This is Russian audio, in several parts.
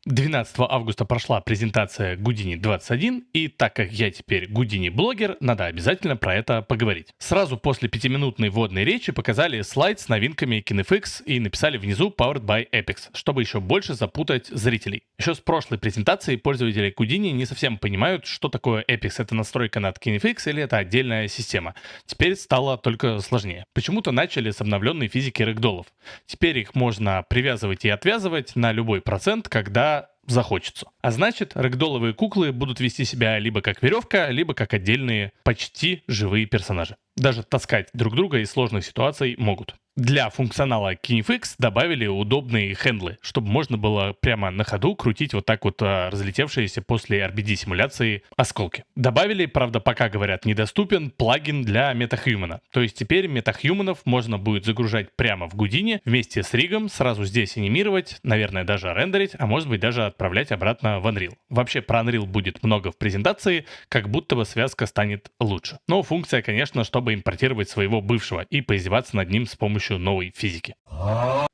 12 августа прошла презентация Houdini 21, и так как я теперь Houdini-блогер, надо обязательно про это поговорить. Сразу после 5-минутной вводной речи показали слайд с новинками KineFX и написали внизу Powered by Epix, чтобы еще больше запутать зрителей. Еще с прошлой презентации пользователи Houdini не совсем понимают, что такое Epix. Это настройка над KineFX или это отдельная система. Теперь стало только сложнее. Почему-то начали с обновленной физики рэгдоллов. Теперь их можно привязывать и отвязывать на любой процент, когда захочется. А значит, рэгдолловые куклы будут вести себя либо как веревка, либо как отдельные почти живые персонажи. Даже таскать друг друга из сложных ситуаций могут. Для функционала KineFX добавили удобные хендлы, чтобы можно было прямо на ходу крутить вот так вот разлетевшиеся после RBD-симуляции осколки. Добавили, правда, пока говорят, недоступен плагин для MetaHuman. То есть теперь MetaHuman'ов можно будет загружать прямо в Houdini вместе с ригом, сразу здесь анимировать, наверное, даже рендерить, а может быть даже отправлять обратно в Unreal. Вообще про Unreal будет много в презентации, как будто бы связка станет лучше. Но функция, конечно, чтобы импортировать своего бывшего и поиздеваться над ним с помощью новой физики.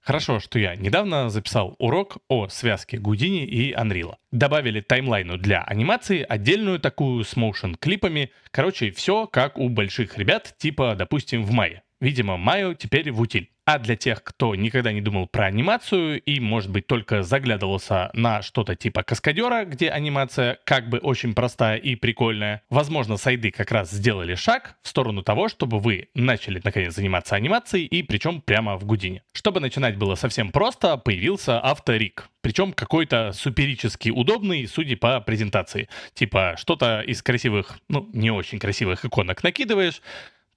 Хорошо, что я недавно записал урок о связке Houdini и Unreal. Добавили таймлайну для анимации, отдельную такую с моушн-клипами. Короче, все как у больших ребят, типа, допустим, в Maya. Видимо, Maya теперь в утиль. А для тех, кто никогда не думал про анимацию и, может быть, только заглядывался на что-то типа каскадера, где анимация как бы очень простая и прикольная, возможно, сайды как раз сделали шаг в сторону того, чтобы вы начали наконец заниматься анимацией, и причем прямо в Houdini. Чтобы начинать было совсем просто, появился авториг. Причем какой-то суперически удобный, судя по презентации. Типа что-то из красивых, не очень красивых иконок накидываешь,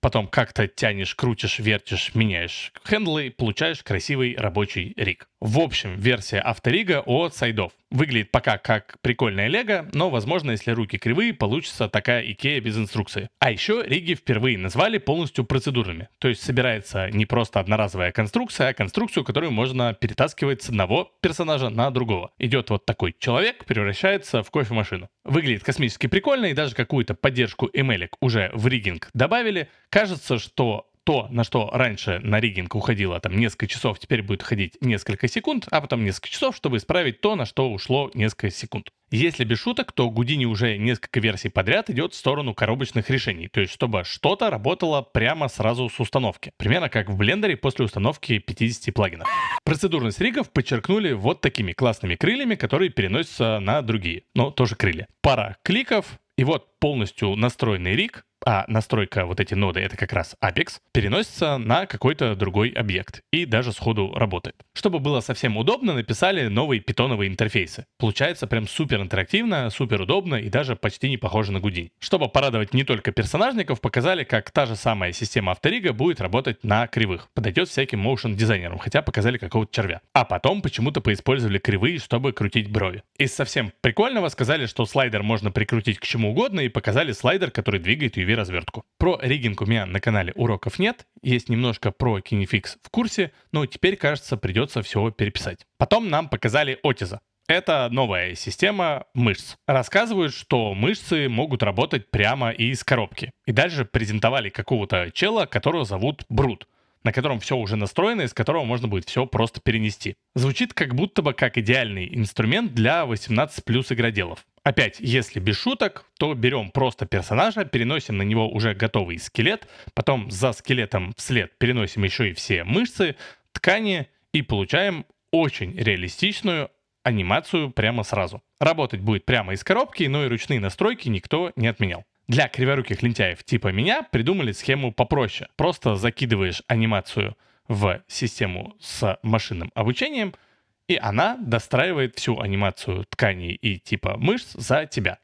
потом как-то тянешь, крутишь, вертишь, меняешь хендлы, получаешь красивый рабочий риг. В общем, версия авторига от сайдов. Выглядит пока как прикольная лего, но, возможно, если руки кривые, получится такая Икея без инструкции. А еще риги впервые назвали полностью процедурными. То есть собирается не просто одноразовая конструкция, а конструкцию, которую можно перетаскивать с одного персонажа на другого. Идет вот такой человек, превращается в кофемашину. Выглядит космически прикольно, и даже какую-то поддержку эмелек уже в риггинг добавили. Кажется, что то, на что раньше на риггинг уходило там несколько часов, теперь будет ходить несколько секунд, а потом несколько часов, чтобы исправить то, на что ушло несколько секунд. Если без шуток, то Houdini уже несколько версий подряд идет в сторону коробочных решений, то есть чтобы что-то работало прямо сразу с установки. Примерно как в блендере после установки 50 плагинов. Процедурность ригов подчеркнули вот такими классными крыльями, которые переносятся на другие, но тоже крылья. Пара кликов, и вот полностью настроенный риг, а настройка вот эти ноды это как раз Apex, переносится на какой-то другой объект и даже сходу работает. Чтобы было совсем удобно, написали новые питоновые интерфейсы. Получается прям супер интерактивно, супер удобно и даже почти не похоже на Houdini. Чтобы порадовать не только персонажников, показали, как та же самая система авторига будет работать на кривых. Подойдет всяким motion дизайнерам, хотя показали какого-то червя. А потом почему-то поиспользовали кривые, чтобы крутить брови. Из совсем прикольного сказали, что слайдер можно прикрутить к чему угодно, и показали слайдер, который двигает UV-развертку. Про риггинг у меня на канале уроков нет, есть немножко про KineFX в курсе, но теперь, кажется, придется все переписать. Потом нам показали Otiza. Это новая система мышц. Рассказывают, что мышцы могут работать прямо из коробки. И дальше презентовали какого-то чела, которого зовут Брут, на котором все уже настроено, из которого можно будет все просто перенести. Звучит как будто бы как идеальный инструмент для 18+ игроделов. Опять, если без шуток, то берем просто персонажа, переносим на него уже готовый скелет, потом за скелетом вслед переносим еще и все мышцы, ткани и получаем очень реалистичную анимацию прямо сразу. Работать будет прямо из коробки, но и ручные настройки никто не отменял. Для криворуких лентяев типа меня придумали схему попроще. Просто закидываешь анимацию в систему с машинным обучением, и она достраивает всю анимацию тканей и типа мышц за тебя.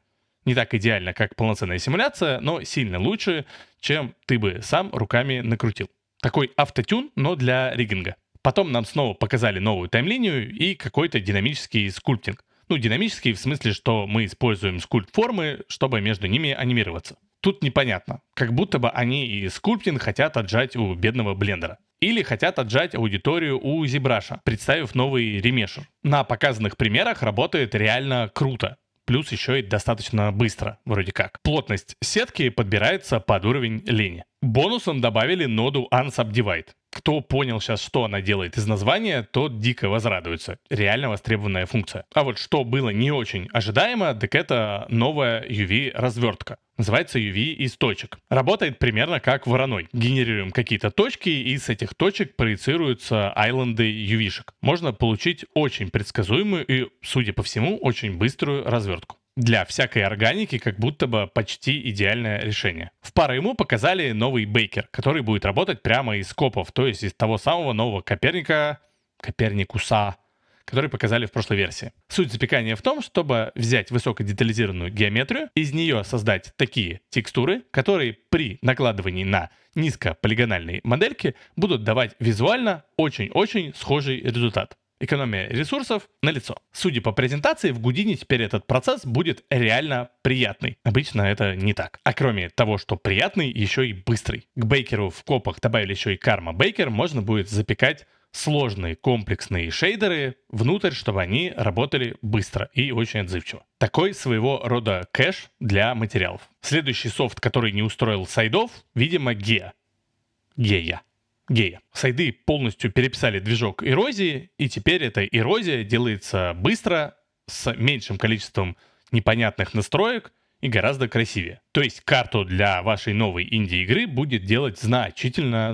Не так идеально, как полноценная симуляция, но сильно лучше, чем ты бы сам руками накрутил. Такой автотюн, но для риггинга. Потом нам снова показали новую таймлинию и какой-то динамический скульптинг. Динамический в смысле, что мы используем скульпт-формы, чтобы между ними анимироваться. Тут непонятно, как будто бы они и скульптинг хотят отжать у бедного блендера. Или хотят отжать аудиторию у ZBrush, представив новый ремешер. На показанных примерах работает реально круто. Плюс еще и достаточно быстро, вроде как. Плотность сетки подбирается под уровень лени. Бонусом добавили ноду Unsubdivide. Кто понял сейчас, что она делает из названия, тот дико возрадуется. Реально востребованная функция. А вот что было не очень ожидаемо, так это новая UV-развертка. Называется UV из точек. Работает примерно как вороной. Генерируем какие-то точки, и с этих точек проецируются айленды UV-шек. Можно получить очень предсказуемую и, судя по всему, очень быструю развертку. Для всякой органики как будто бы почти идеальное решение. В пару ему показали новый бейкер, который будет работать прямо из копов, то есть из того самого нового Коперникуса, который показали в прошлой версии. Суть запекания в том, чтобы взять высокодетализированную геометрию, из нее создать такие текстуры, которые при накладывании на низкополигональные модельки будут давать визуально очень-очень схожий результат. Экономия ресурсов налицо. Судя по презентации, в Houdini теперь этот процесс будет реально приятный. Обычно это не так. А кроме того, что приятный, еще и быстрый. К бейкеру в копах добавили еще и Karma Baker. Можно будет запекать сложные комплексные шейдеры внутрь, чтобы они работали быстро и очень отзывчиво. Такой своего рода кэш для материалов. Следующий софт, который не устроил сайдов, видимо, Geia. Сайды полностью переписали движок эрозии, и теперь эта эрозия делается быстро, с меньшим количеством непонятных настроек и гораздо красивее. То есть карту для вашей новой инди-игры будет делать значительно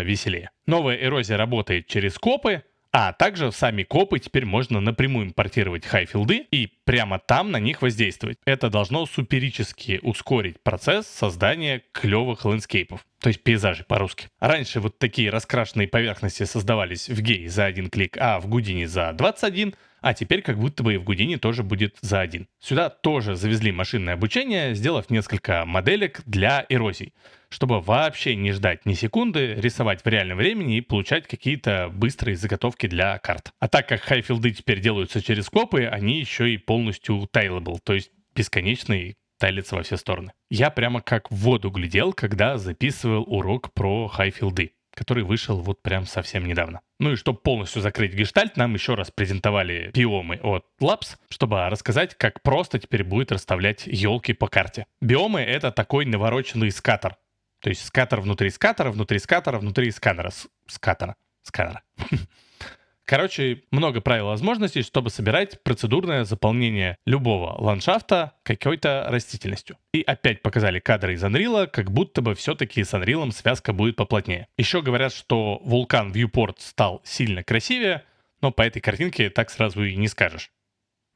веселее. Новая эрозия работает через копы, а также в сами копы теперь можно напрямую импортировать хайфилды и прямо там на них воздействовать. Это должно суперически ускорить процесс создания клевых ландскейпов, то есть пейзажей по-русски. Раньше вот такие раскрашенные поверхности создавались в Geia за один клик, а в Houdini за 21, а теперь как будто бы и в Houdini тоже будет за один. Сюда тоже завезли машинное обучение, сделав несколько моделек для эрозий, чтобы вообще не ждать ни секунды, рисовать в реальном времени и получать какие-то быстрые заготовки для карт. А так как хайфилды теперь делаются через копы, они еще и полностью тайлable, то есть бесконечный, тайлится во все стороны. Я прямо как в воду глядел, когда записывал урок про хайфилды, который вышел вот прям совсем недавно. Ну и чтобы полностью закрыть гештальт, нам еще раз презентовали биомы от Labs, чтобы рассказать, как просто теперь будет расставлять елки по карте. Биомы — это такой навороченный скатер. То есть скатер внутри скатера, внутри скатера, внутри сканера. Сканера. Короче, много правил и возможностей, чтобы собирать процедурное заполнение любого ландшафта какой-то растительностью. И опять показали кадры из Unreal, как будто бы все-таки с Unreal связка будет поплотнее. Еще говорят, что вулкан Viewport стал сильно красивее, но по этой картинке так сразу и не скажешь.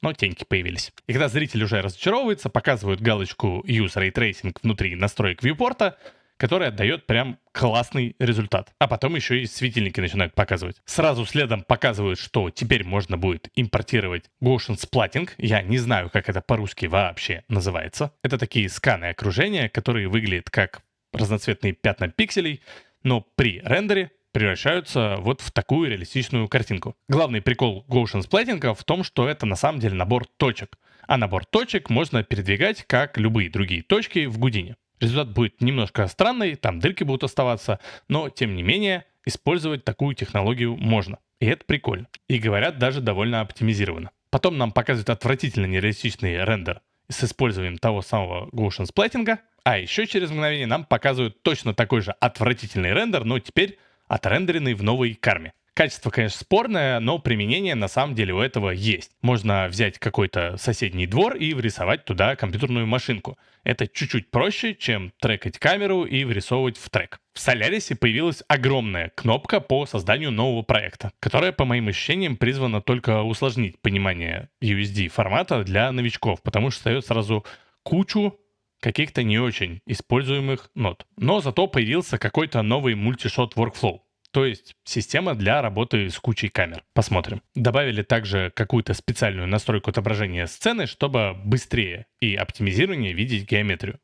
Но теньки появились. И когда зритель уже разочаровывается, показывают галочку Use Ray Tracing внутри настроек Viewport, который отдает прям классный результат. А потом еще и светильники начинают показывать. Сразу следом показывают, что теперь можно будет импортировать Gaussian Splatting. Я не знаю, как это по-русски вообще называется. Это такие сканы окружения, которые выглядят как разноцветные пятна пикселей, но при рендере превращаются вот в такую реалистичную картинку. Главный прикол Gaussian Splatting в том, что это на самом деле набор точек. А набор точек можно передвигать как любые другие точки в Houdini. Результат будет немножко странный, там дырки будут оставаться, но тем не менее использовать такую технологию можно. И это прикольно. И говорят, даже довольно оптимизировано. Потом нам показывают отвратительно нереалистичный рендер с использованием того самого Gaussian Splatting, а еще через мгновение нам показывают точно такой же отвратительный рендер, но теперь отрендеренный в новой карме. Качество, конечно, спорное, но применение на самом деле у этого есть. Можно взять какой-то соседний двор и врисовать туда компьютерную машинку. Это чуть-чуть проще, чем трекать камеру и врисовывать в трек. В Solaris появилась огромная кнопка по созданию нового проекта, которая, по моим ощущениям, призвана только усложнить понимание USD формата для новичков, потому что дает сразу кучу каких-то не очень используемых нод. Но зато появился какой-то новый мультишот workflow. То есть система для работы с кучей камер. Посмотрим. Добавили также какую-то специальную настройку отображения сцены, чтобы быстрее и оптимизированнее видеть геометрию.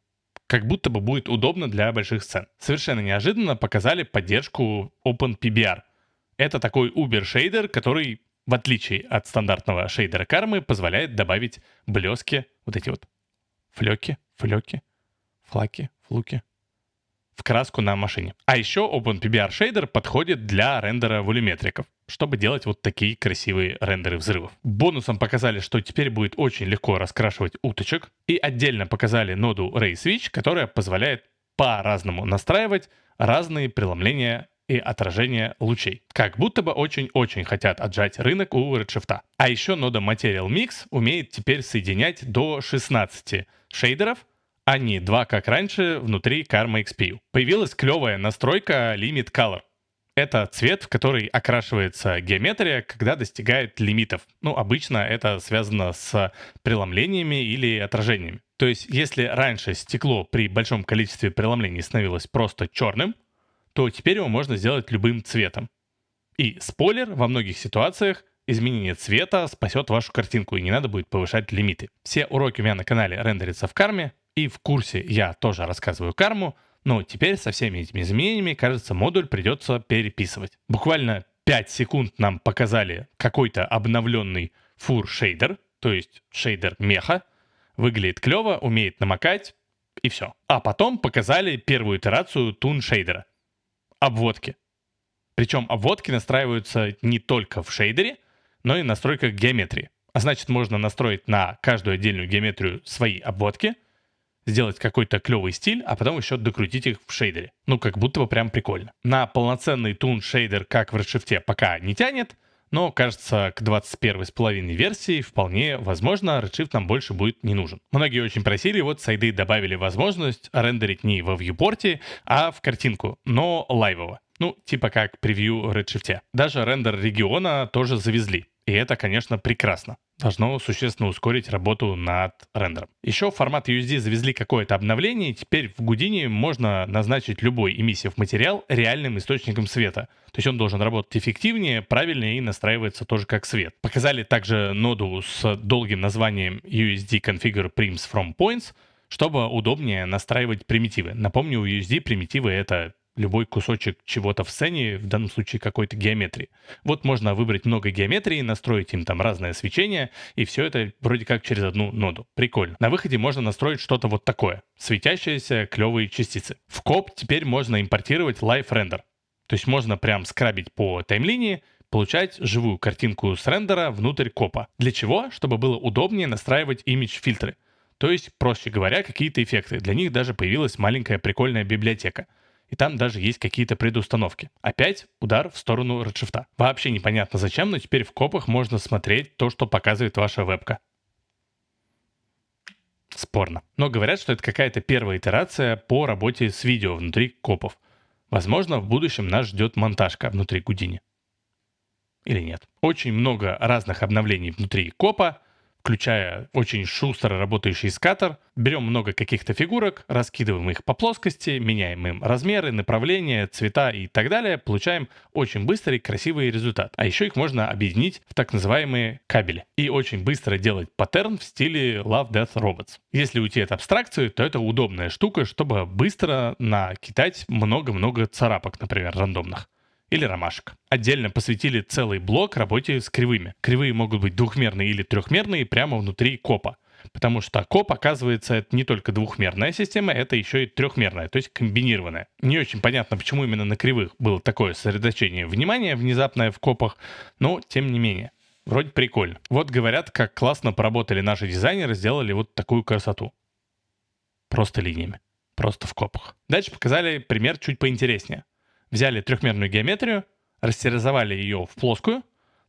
Как будто бы будет удобно для больших сцен. Совершенно неожиданно показали поддержку OpenPBR. Это такой Uber-шейдер, который, в отличие от стандартного шейдера кармы, позволяет добавить блески, вот эти вот флюки, флуки, в краску на машине. А еще OpenPBR шейдер подходит для рендера волюметриков, чтобы делать вот такие красивые рендеры взрывов. Бонусом показали, что теперь будет очень легко раскрашивать уточек. И отдельно показали ноду Ray Switch, которая позволяет по-разному настраивать разные преломления и отражение лучей. Как будто бы очень-очень хотят отжать рынок у Redshift. А еще нода Material Mix умеет теперь соединять до 16 шейдеров, а не 2, как раньше, внутри Karma XPU. Появилась клевая настройка Limit Color. Это цвет, в который окрашивается геометрия, когда достигает лимитов. Обычно это связано с преломлениями или отражениями. То есть, если раньше стекло при большом количестве преломлений становилось просто черным, то теперь его можно сделать любым цветом. И спойлер, во многих ситуациях изменение цвета спасет вашу картинку, и не надо будет повышать лимиты. Все уроки у меня на канале рендерятся в карме, и в курсе я тоже рассказываю карму, но теперь со всеми этими изменениями, кажется, модуль придется переписывать. Буквально 5 секунд нам показали какой-то обновленный фур шейдер, то есть шейдер меха. Выглядит клево, умеет намокать, и все. А потом показали первую итерацию тун шейдера. Обводки. Причем обводки настраиваются не только в шейдере, но и в настройках геометрии. А значит, можно настроить на каждую отдельную геометрию свои обводки, сделать какой-то клевый стиль, а потом еще докрутить их в шейдере. Как будто бы прям прикольно. На полноценный тун шейдер, как в Redshift, пока не тянет, но, кажется, к 21.5 версии вполне возможно, Redshift нам больше будет не нужен. Многие очень просили, сайды добавили возможность рендерить не во вьюпорте, а в картинку, но лайвово. Типа как превью в Redshift. Даже рендер региона тоже завезли. И это, конечно, прекрасно. Должно существенно ускорить работу над рендером. Еще в формат USD завезли какое-то обновление, и теперь в Houdini можно назначить любой эмиссив материал реальным источником света. То есть он должен работать эффективнее, правильнее и настраивается тоже как свет. Показали также ноду с долгим названием USD Configure Prims from Points, чтобы удобнее настраивать примитивы. Напомню, у USD примитивы — это любой кусочек чего-то в сцене, в данном случае какой-то геометрии. Можно выбрать много геометрии, настроить им там разное свечение, и все это вроде как через одну ноду. Прикольно. На выходе можно настроить что-то вот такое. Светящиеся клевые частицы. В коп теперь можно импортировать Live Render. То есть можно прям скрабить по таймлинии, получать живую картинку с рендера внутрь копа. Для чего? Чтобы было удобнее настраивать имидж-фильтры. То есть, проще говоря, какие-то эффекты. Для них даже появилась маленькая прикольная библиотека. И там даже есть какие-то предустановки. Опять удар в сторону Redshift. Вообще непонятно зачем, но теперь в копах можно смотреть то, что показывает ваша вебка. Спорно. Но говорят, что это какая-то первая итерация по работе с видео внутри копов. Возможно, в будущем нас ждет монтажка внутри Houdini. Или нет. Очень много разных обновлений внутри копа, включая очень шустро работающий скаттер. Берем много каких-то фигурок, раскидываем их по плоскости, меняем им размеры, направления, цвета и так далее. Получаем очень быстрый, красивый результат. А еще их можно объединить в так называемые кабели. И очень быстро делать паттерн в стиле Love, Death, Robots. Если уйти от абстракции, то это удобная штука, чтобы быстро накидать много-много царапок, например, рандомных. Или ромашек. Отдельно посвятили целый блок работе с кривыми. Кривые могут быть двухмерные или трехмерные прямо внутри копа. Потому что коп, оказывается, это не только двухмерная система, это еще и трехмерная, то есть комбинированная. Не очень понятно, почему именно на кривых было такое сосредоточение внимания внезапное в копах, но тем не менее. Вроде прикольно. Говорят, как классно поработали наши дизайнеры, сделали вот такую красоту. Просто линиями. Просто в копах. Дальше показали пример чуть поинтереснее. Взяли трехмерную геометрию, растеризовали ее в плоскую,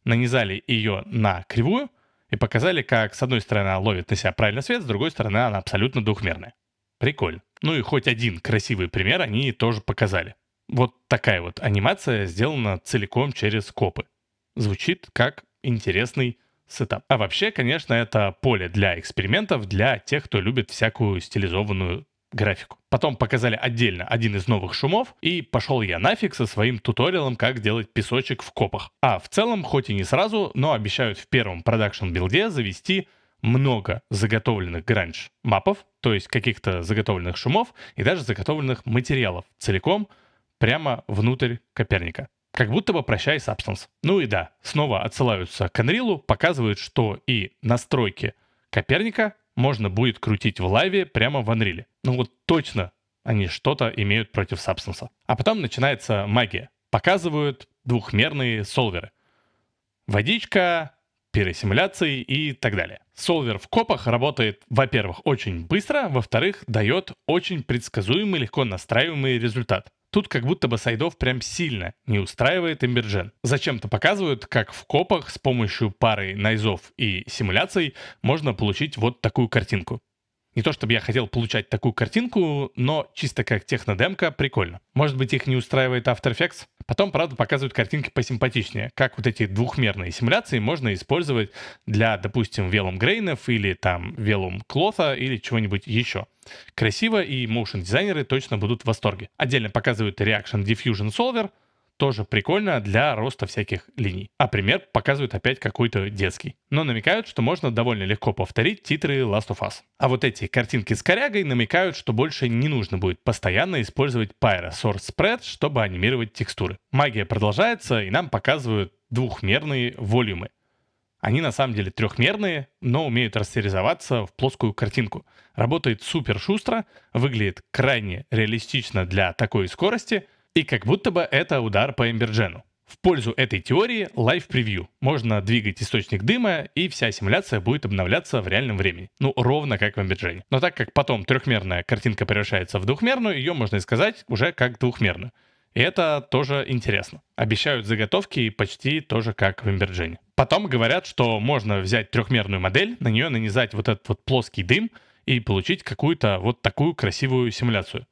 нанизали ее на кривую и показали, как с одной стороны она ловит на себя правильный свет, с другой стороны она абсолютно двухмерная. Прикольно. И хоть один красивый пример они тоже показали. Вот такая вот анимация сделана целиком через копы. Звучит как интересный сетап. А вообще, конечно, это поле для экспериментов для тех, кто любит всякую стилизованную графику. Потом показали отдельно один из новых шумов, и пошел я нафиг со своим туториалом, как делать песочек в копах. А в целом, хоть и не сразу, но обещают в первом продакшн-билде завести много заготовленных гранж мапов, то есть каких-то заготовленных шумов и даже заготовленных материалов целиком прямо внутрь Коперника. Как будто бы прощай Substance. И да, снова отсылаются к Unreal, показывают, что и настройки Коперника можно будет крутить в лайве прямо в Unreal. Точно они что-то имеют против Substance. А потом начинается магия. Показывают двухмерные солверы. Водичка, пиросимуляции и так далее. Солвер в копах работает, во-первых, очень быстро, во-вторых, дает очень предсказуемый, легко настраиваемый результат. Тут как будто бы сайдов прям сильно не устраивает Embergen. Зачем-то показывают, как в копах с помощью пары найзов и симуляций можно получить вот такую картинку. Не то чтобы я хотел получать такую картинку, но чисто как технодемка прикольно. Может быть, их не устраивает After Effects? Потом, правда, показывают картинки посимпатичнее. Как вот эти двухмерные симуляции можно использовать для, допустим, Vellum грейнов или там Vellum клота или чего-нибудь еще. Красиво, и моушн-дизайнеры точно будут в восторге. Отдельно показывают Reaction Diffusion Solver. Тоже прикольно для роста всяких линий. А пример показывают опять какой-то детский. Но намекают, что можно довольно легко повторить титры Last of Us. А вот эти картинки с корягой намекают, что больше не нужно будет постоянно использовать Pyro Source Spread, чтобы анимировать текстуры. Магия продолжается, и нам показывают двухмерные волюмы. Они на самом деле трехмерные, но умеют растеризоваться в плоскую картинку. Работает супер шустро, выглядит крайне реалистично для такой скорости, и как будто бы это удар по Embergen. В пользу этой теории Live Preview. Можно двигать источник дыма, и вся симуляция будет обновляться в реальном времени. Ну, ровно как в Embergen. Но так как потом трехмерная картинка превращается в двухмерную, ее можно сказать уже как двухмерную. И это тоже интересно. Обещают заготовки почти тоже как в Embergen. Потом говорят, что можно взять трехмерную модель, на нее нанизать вот этот вот плоский дым и получить какую-то вот такую красивую симуляцию.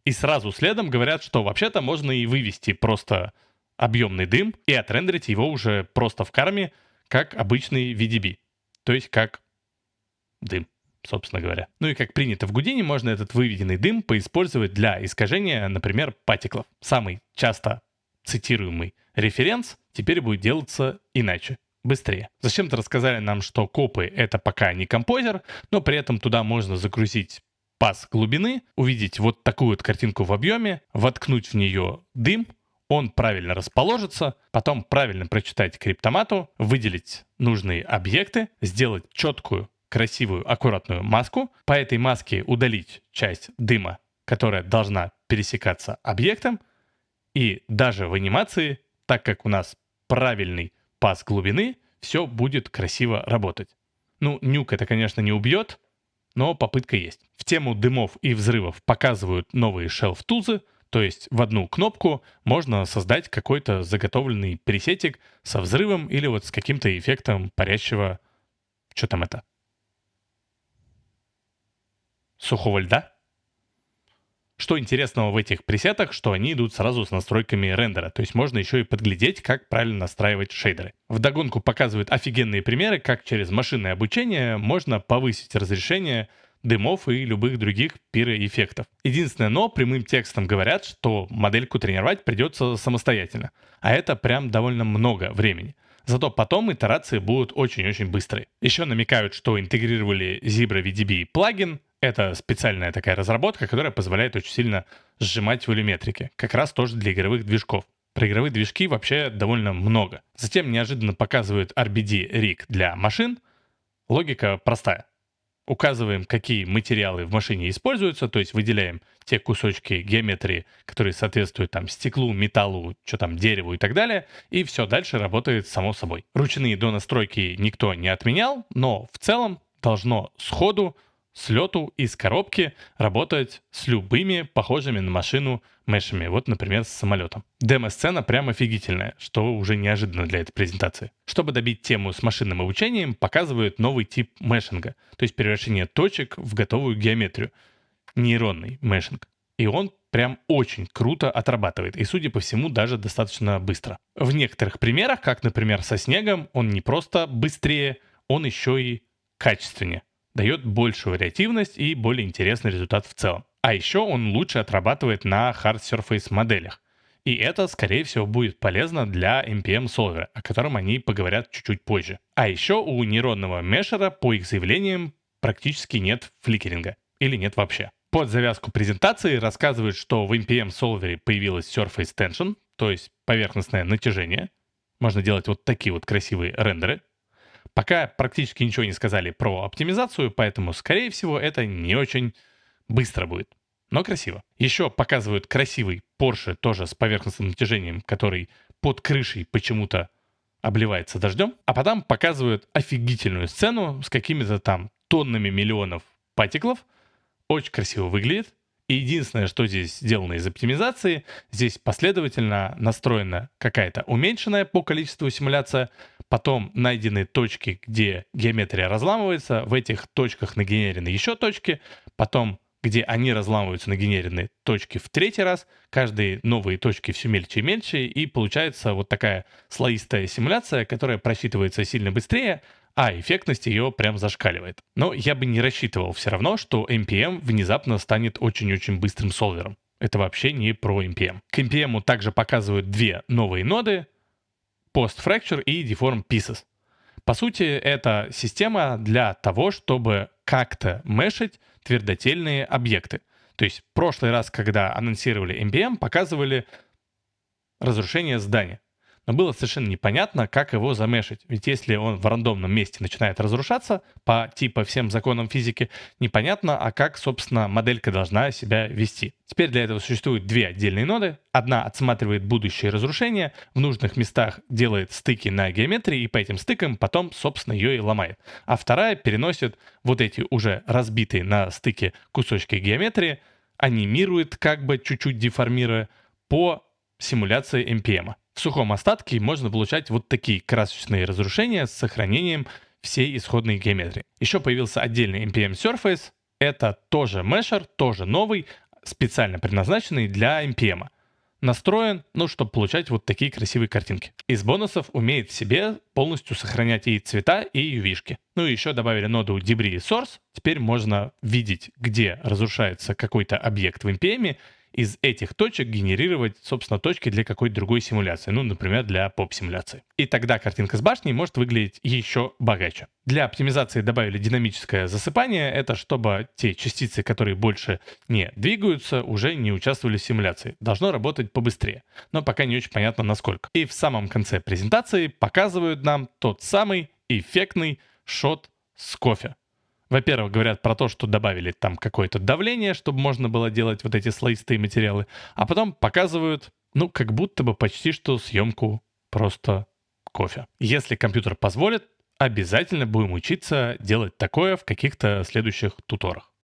И сразу следом говорят, что вообще-то можно и вывести просто объемный дым и отрендерить его уже просто в карме, как обычный VDB. То есть как дым, собственно говоря. Ну и как принято в Houdini, можно этот выведенный дым поиспользовать для искажения, например, партиклов. Самый часто цитируемый референс теперь будет делаться иначе. Быстрее. Зачем-то рассказали нам, что копы — это пока не композер, но при этом туда можно загрузить пас глубины, увидеть вот такую вот картинку в объеме, воткнуть в нее дым, он правильно расположится, потом правильно прочитать криптомату, выделить нужные объекты, сделать четкую, красивую, аккуратную маску, по этой маске удалить часть дыма, которая должна пересекаться объектом, и даже в анимации, так как у нас правильный пас глубины, все будет красиво работать. Ну, нюк это, конечно, не убьет, но попытка есть. В тему дымов и взрывов показывают новые shelf-тулзы, то есть в одну кнопку можно создать какой-то заготовленный пресетик со взрывом или вот с каким-то эффектом парящего... Что там это? Сухого льда? Что интересного в этих пресетах, что они идут сразу с настройками рендера, то есть можно еще и подглядеть, как правильно настраивать шейдеры. Вдогонку показывают офигенные примеры, как через машинное обучение можно повысить разрешение дымов и любых других пироэффектов. Единственное, но прямым текстом говорят, что модельку тренировать придется самостоятельно, а это прям довольно много времени. Зато потом итерации будут очень-очень быстрые. Еще намекают, что интегрировали Zebra VDB плагин. Это специальная такая разработка, которая позволяет очень сильно сжимать волюметрики. Как раз тоже для игровых движков. Про игровые движки вообще довольно много. Затем неожиданно показывают RBD Rig для машин. Логика простая. Указываем, какие материалы в машине используются, то есть выделяем те кусочки геометрии, которые соответствуют там стеклу, металлу, что там, дереву и так далее, и все дальше работает само собой. Ручные донастройки никто не отменял, но в целом должно сходу, с лету из коробки работать с любыми похожими на машину мешами. Вот, например, с самолетом. Демо-сцена прям офигительная, что уже неожиданно для этой презентации. Чтобы добить тему с машинным обучением, показывают новый тип мешинга, то есть превращение точек в готовую геометрию. Нейронный мешинг. И он прям очень круто отрабатывает, и, судя по всему, даже достаточно быстро. В некоторых примерах, как, например, со снегом, он не просто быстрее, он еще и качественнее. Дает большую вариативность и более интересный результат в целом. А еще он лучше отрабатывает на Hard Surface моделях. И это, скорее всего, будет полезно для NPM Solver, о котором они поговорят чуть-чуть позже. А еще у нейронного мешера, по их заявлениям, практически нет фликеринга. Или нет вообще. Под завязку презентации рассказывают, что в NPM Solver появилась Surface Tension, то есть поверхностное натяжение. Можно делать вот такие вот красивые рендеры. Пока практически ничего не сказали про оптимизацию, поэтому, скорее всего, это не очень быстро будет, но красиво. Еще показывают красивый Porsche, тоже с поверхностным натяжением, который под крышей почему-то обливается дождем. А потом показывают офигительную сцену с какими-то там тоннами миллионов партиклов. Очень красиво выглядит. И единственное, что здесь сделано из оптимизации, здесь последовательно настроена какая-то уменьшенная по количеству симуляция, потом найдены точки, где геометрия разламывается, в этих точках нагенерены еще точки, потом где они разламываются, нагенерены точки в третий раз, каждые новые точки все мельче и мельче, и получается вот такая слоистая симуляция, которая просчитывается сильно быстрее, а эффектность ее прям зашкаливает. Но я бы не рассчитывал все равно, что NPM внезапно станет очень-очень быстрым солвером. Это вообще не про NPM. К NPM также показывают две новые ноды, Post-Fracture и Deform Pieces. По сути, это система для того, чтобы как-то мешать твердотельные объекты. То есть в прошлый раз, когда анонсировали NPM, показывали разрушение здания. Но было совершенно непонятно, как его замешать. Ведь если он в рандомном месте начинает разрушаться по типа всем законам физики, непонятно, а как, собственно, моделька должна себя вести. Теперь для этого существуют две отдельные ноды. Одна отсматривает будущее разрушение, в нужных местах делает стыки на геометрии, и по этим стыкам потом, собственно, ее и ломает. А вторая переносит вот эти уже разбитые на стыке кусочки геометрии, анимирует, как бы чуть-чуть деформируя, по симуляции NPM. В сухом остатке можно получать вот такие красочные разрушения с сохранением всей исходной геометрии. Еще появился отдельный NPM Surface. Это тоже мешер, тоже новый, специально предназначенный для NPM. Настроен, чтобы получать вот такие красивые картинки. Из бонусов умеет в себе полностью сохранять и цвета, и UV-шки. И еще добавили ноду Debris Source. Теперь можно видеть, где разрушается какой-то объект в NPM, из этих точек генерировать, собственно, точки для какой-то другой симуляции, например, для поп-симуляции. И тогда картинка с башней может выглядеть еще богаче. Для оптимизации добавили динамическое засыпание, это чтобы те частицы, которые больше не двигаются, уже не участвовали в симуляции. Должно работать побыстрее, но пока не очень понятно насколько. И в самом конце презентации показывают нам тот самый эффектный шот с кофе. Во-первых, говорят про то, что добавили там какое-то давление, чтобы можно было делать вот эти слоистые материалы, а потом показывают, как будто бы почти что съемку просто кофе. Если компьютер позволит, обязательно будем учиться делать такое в каких-то следующих туторах.